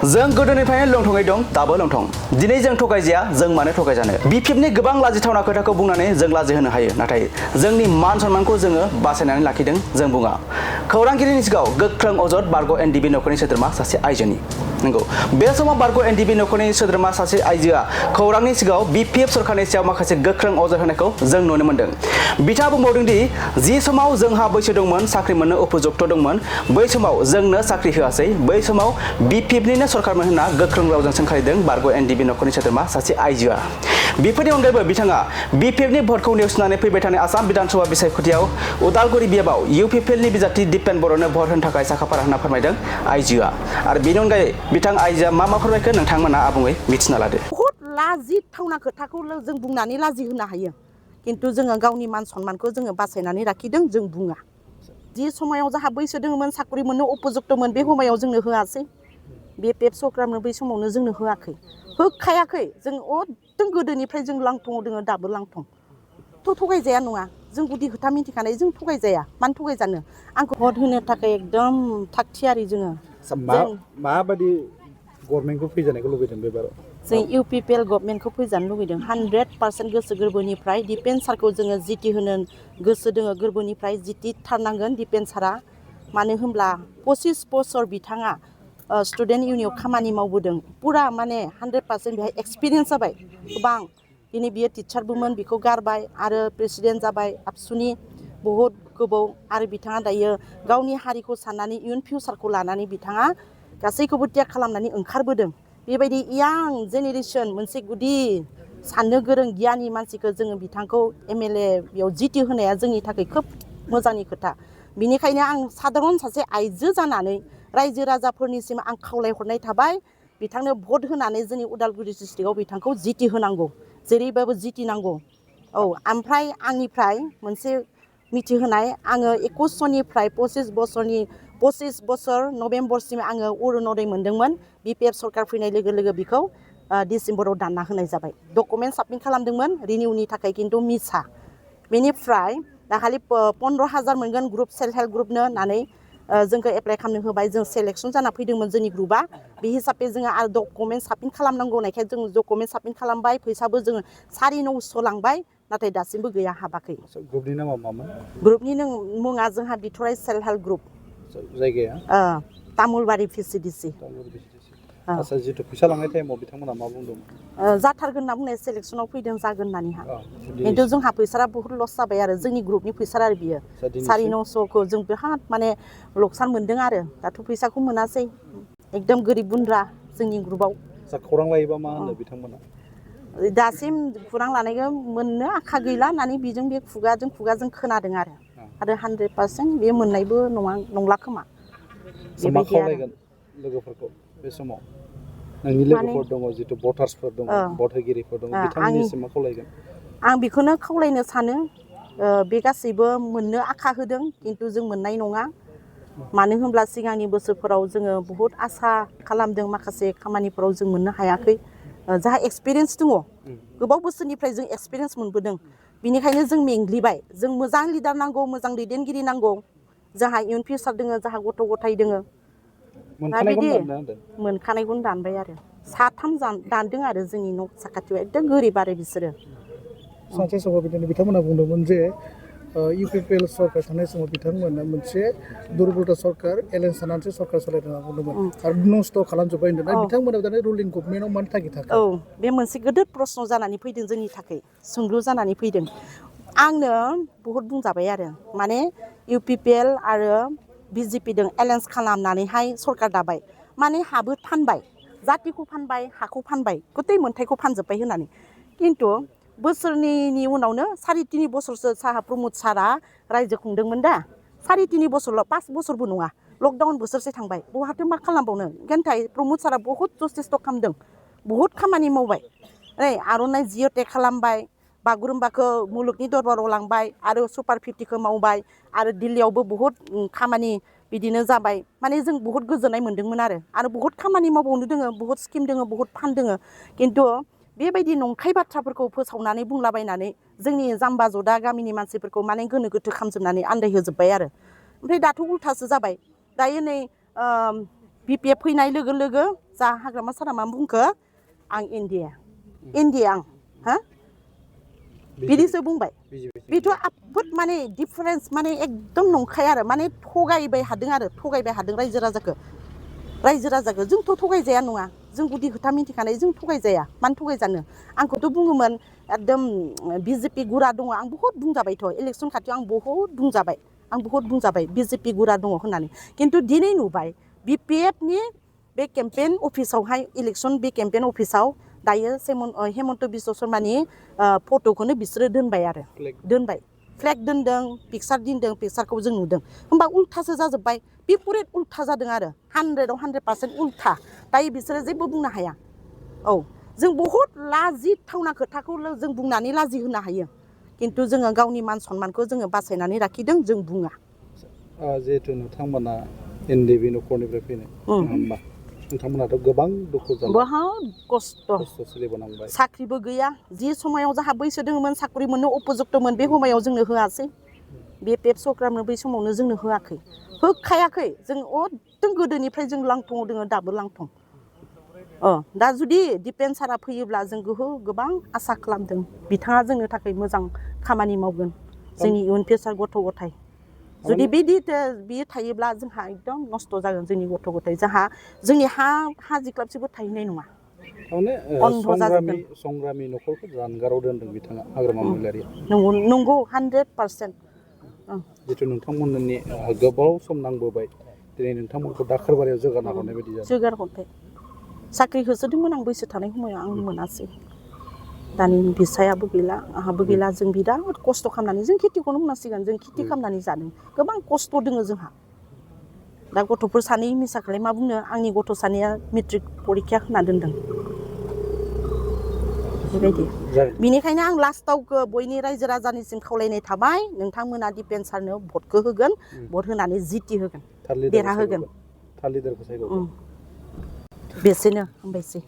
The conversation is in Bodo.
जों गोदोनिफ्रायनो लंथङै दं दाबो लंथं दिनै जों थगायजाया जों मानो थगायजानो बिपिएफनि गोबां लाजिथावना खोथाखौ बुंनानै जों लाजिहोनो हायो नाथाय जोंनि मान सन्मानखौ जोङो बासायनानै लाखिदों जों बुङा खौरांगिरिनि सिगाङाव गोख्रों अजद बारग' एनडिबि नखरनि सोद्रोमा सासे आइजोनि नंगौ बे समाव बारग' एनडिबि नखरनि सोद्रोमा सासे आइजोआ खौरांनि सिगाङाव बिपिएफ सरकारनि सायाव माखासे गोख्रों अजद होनायखौ जों नुनो मोन्दों बिथाङा बुंबावदों दि जि समाव जोंहा बैसो दंमोन साख्रि मोननो उपजुक्त दंमोन बै समाव जोंनो साख्रि होआसै बै समाव बिपिएफनिनो सरकारमोन होनना गोख्रों रावजों सोंखारिदों बारग' एनडिबि नखरनि सोद्रोमा सासे आइजोआ बेफोरनि अनगायैबो बिथाङा बिपिएफनि भटखौ नेवसिनानै फैबाय थानाय आसाम बिधानसभा बिसायख'थियाव उदालगुरि बियाबाव इउपिपिएलनि बिजाथि दिपेन बर'नो भट होनो थाखाय साखाफारा होनना फोरमायदों आइजोआ आरो बेनि अनगायै बिथां आइजोआ मा फोरमायखो नोंथांमोना आबुङै मिथिना लादो बहुत लाजिथावना खोथाखौ जों बुंनानै लाजि होनो हायो किन्तु जोङो गावनि मान सन्मानखौ जोङो बासायनानै लाखिदों जों बुङा जि समायाव जाहा बैसो दङमोन साख्रि मोननो उपजुक्तमोन बे समायाव जोंनो होआसै बिपिएफ सरकारनो बै समावनो जोंनो होआखै होखायाखै जों एकदम गोदोनिफ्राय जों लांथङाव दोङो दाबो लांथं थगायजाया नङा जों गुदि खोथा मिथिखानाय जों थगायजाया मानो थगायजानो आंखौ भट होनो थाखाय एकदम थाग थियारि जोङो माबायदि गभर्नमेन्टखौ फैजानायखौ लुबैदों बेबाराव जों इउपिपिएल गभर्नमेन्टखौ फैजानो लुबैदों 100% गोसो गोरबोनिफ्राय दिपेन सारखौ जोङो जिति होनो गोसो दोङो गोरबोनिफ्राय जिति थारनांगोन दिपेन सारा मानो होनब्ला 25 बोसोर बिथाङा स्टुडेन्ट इउनियनाव खामानि मावबोदों पुरा माने 100% बेहाय एक्सपिरियेन्स जाबाय गोबां दिनै बियो टिचारबोमोन बिखौ गारबाय आरो प्रेसिडेन्ट जाबाय आबसुनि बहुद गोबाव आरो बिथाङा दायो गावनि हारिखौ साननानै इयुन फिउचारखौ लानानै बिथाङा गासैखौबो त्याग खालामनानै ओंखारबोदों बेबायदि यां जेनेरेसन मोनसे गुदि साननो गोरों गियानि मानसिखौ जोङो बिथांखौ एमएलए बेयाव जिति होनाया जोंनि थाखाय खोब मोजांनि खोथा बिनिखायनो आं साधारन सासे आइजो जानानै रायजो राजाफोरनिसिम आं खावलायहरनाय थाबाय बिथांनो भट होनानै जोंनि उदालगुरि डिस्ट्रिक्टआव बिथांखौ जिति होनांगौ जेरैबाबो जिति नांगौ औ ओमफ्राय आंनिफ्राय मोनसे मिथिहोनाय आङो 21निफ्राय 25 बोसोर नभेम्बरसिम आङो अरुनदय मोन्दोंमोन बिपिएफ सरकार फैनाय लोगो लोगो बिखौ डिसेम्बराव दानना होनाय जाबाय डकुमेन्ट साबमिट खालामदोंमोन रिनिउनि थाखाय खिन्थु मिसा बेनिफ्राय दाखालि 15,000 मोनगोन ग्रुप सेल्फ हेल्प ग्रुपनो होननानै जोंखौ एप्लाइ खालामनो होबाय जों सेलेक्सन जाना फैदोंमोन जोंनि ग्रुपआ बे हिसाबै जोङो आरो डकुमेन्ट साबमिट खालामनांगौ होननायखाय जों डकुमेन्ट साबमिट खालामबाय फैसाबो जोङो 950 लांबाय नाथाय दासिमबो गैया हाबाखै ग्रुपनि नामा मामोन ग्रुपनि मुङा जोंहा बिथराइ सेल्फ हेल्प ग्रुप जायगाया तामुलबारि भिसिडिसि आচ্ছা जितु फैसा लांनाय टाइमाव बिथांमोना मा बुंदोंमोन जाथारगोन होनना बुंनाय सेलेक्सनाव फैदों जागोन होननानैहा खिन्थु जोंहा फैसारा बहुत लस जाबाय आरो जोंनि ग्रुपनि फैसा आरो बियो 950खौ जों बिराद माने लकसान मोनदों आरो दाथ' फैसाखौ मोनासै एकदम गोरिब गुन्द्रा जोंनि ग्रुपआव खौरां लायोबा मा होनो बिथांमोना दासिम खौरां लानायखौ मोननो आखा गैला होननानै बेजों बे खुगाजों खोनादों आरो 100% बे मोननायबो नंला खोमा मा खावलायगोन लोगोफोरखौ बे समाव नोंनि लोगोफोर दङ जितु भटार्सफोर दङ भट होगिरिफोर दङ बिथांमोननिसिम मा खावलायगोन आं बेखौनो खावलायनो सानो बे गासैबो मोननो आखा होदों खिन्थु जों मोननाय नङा मानो होनब्ला सिगांनि बोसोरफोराव जोङो बहुद आसा खालामदों माखासे खामानिफोराव जों मोननो हायाखै जाहा एक्सपिरियेन्स दङ गोबाव बोसोरनिफ्राय जों एक्सपिरियेन्स मोनबोदों बिनिखायनो जों मेंग्लिबाय जों मोजां लिडार नांगौ मोजां दैदेनगिरि नांगौ जोंहा इयुन फिउचार दोङो जोंहा गथ' गथाय दोङो बिदि मोनखानायखौनो दानबाय आरो 3 दानदों आरो जोंनि न' साखाथियाव एकदम गोरिब आरो बिसोरो सानसे समाव बिदिनो बिथांमोना बुंदोंमोन जे इउपिपिएल सरकार थानाय समाव बिथांमोना मोनसे दुर्बलता सरकार एलायन्स थानानैसो सरकार सालायदों होनना बुंदोंमोन आरो नस्थ' खालामजोब्बाय होनदों बिथांमोना दानि रुलिं गभर्नमेन्टआव मानि थाखाय थाखो औ बे मोनसे गिदिर प्रश्न जानानै फैदों जोंनि थाखाय सोंलु जानानै फैदों आंनो बहुद बुंजाबाय आरो माने इउपिपिएल आरो बिजेपिजों एलायन्स खालामनानैहाय सरकार दाबाय माने हाबो फानबाय जातिखौ फानबाय हाखौ फानबाय गथै मोन्थायखौ फानजोब्बाय होननानै खिन्थु बोसोरनैनि उनावनो 3.5 बोसोरसो साहा प्रमद सारा रायजो खुंदोंमोन दा 3.5 बोसोरल' 5 बोसोरबो नङा लकडाउन बोसोरसे थांबाय बहाथो मा खालामबावनो नाथाय प्रमद सारा बहुत जस्टिसथ' खालामदों बहुत खामानि मावबाय आर'नाइ जिअ'टेक खालामबाय बागुरुम्बाखौ मुलुगनि दरबाराव लांबाय आरो सुपार 50खौ मावबाय आरो दिल्लीयावबो बहुत खामानि बिदिनो जाबाय माने जों बहुत गोजोननाय मोन्दोंमोन आरो बहुत खामानि मावबावनो दोङो बहुत स्किम दोङो बहुत फान्ड दोङो खिन्थु बेबायदि नंखाय बाथ्राफोरखौ फोसावनानै बुंलाबायनानै जोंनि जाम्बा जदा गामिनि मानसिफोरखौ माने गोनो गोथो खालामजोबनानै आन्दायहोजोब्बाय आरो ओमफ्राय दाथ' उल्थासो जाबाय दायो नै BPF फैनाय लोगो लोगो जा हाग्रामा सारा मा बुंखो आं इन्डिया आं हा बिदिसो बुंबाय बेथ' आफोद माने डिफारेन्स माने एकदम नंखाय आरो माने थगायबाय हादों रायजो राजाखौ जोंथ' थगायजाया नङा जों गुदि खोथा मिथिखानाय जों थगायजाया मानो थगायजानो आंखौथ' बुङोमोन एकदम BJP गुरा दङ आं बहुद बुंजाबायथ' इलेक्सन खाथियाव आं बहुद बुंजाबाय BJP गुरा दङ होननानै खिन्थु दिनै नुबाय BPF नि बे केम्पेन अफिसावहाय इलेक्सन बे केम्पेन अफिसाव दायो हेमन्त बिश्व शर्मानि फट'खौनो बिसोरो दोनबाय फ्लेग दोनदों पिकचार दोनदों पिकचारखौ जों नुदों होमबा उल्थासो जाजोब्बाय बिपुरेट उल्था जादों आरो 100% 100% उल्था दायो बिसोरो जेबो बुंनो हाया औ जों बहुद लाजिथावना खोथाखौ जों बुंनानै लाजि होनो हायो खिन्थु जोङो गावनि मान सन्मानखौ जोङो बासायनानै लाखिदों जों बुङा जिहेतु नोंथांमोना NDB न'खरनिफ्राय फैनाय होमबा नोंथांमोनाथ' गोबां दुखु जाबाय बहुद खस्थ' सोलिबोनांबाय साख्रिबो गैया जि समायाव जाहा बैसो दोङोमोन साख्रि मोननो उपजुक्तमोन बे समायाव जोंनो होआसै BPF सरकारनो बै समावनो जोंनो होखायाखै जों एकदम गोदोनिफ्राय जों लांथंआव दोङो दाबो लांथं दा जुदि दिपेन सारा फैयोब्ला जों गोबां आसा खालामदों बिथाङा जोंनो थाखाय मोजां खामानि मावगोन जोंनि इयुन फिउचार गथ' गथाय जुदि बियो थायोब्ला जोंहा एकदम नस्थ' जागोन जोंनि गथ' गथाय जोंनि हा जिख्लाबसेबो थाहैनाय नङा संग्रामि न'खरखौ जानगाराव दोनदों बिथाङा हाग्रामा महिलारिया नंगौ 100% जिथु नोंथांमोननि गोबाव सम नांबोबाय दिनै नोंथांमोनखौ दाखोरबारियाव जोगारना हरनाय बायदि जादों जोगारहरबाय साख्रि होसोदोंमोन आं बैसो थानाय समाव आं मोनासै दानि फिसायाबो गैला आंहाबो गैला जों बिराद खस्थ' खालामनानै जों खेथिखौनो बुंनांसिगोन जों खेथि खालामनानै जादों गोबां खस्थ' दोङो जोंहा दा गथ'फोर सानै मिसाखौलाय मा बुंनो आंनि गथ' सानैया मेट्रिक परिखा होना दोनदों बेबायदि बिनिखायनो आं लास्टाव बयनि रायजो राजानिसिम खावलायनाय थाबाय नोंथांमोना दिपेन सारनो भटखौ होगोन भट होनानै जिति होगोन देरहा होगोन बेसेनो हामबायसै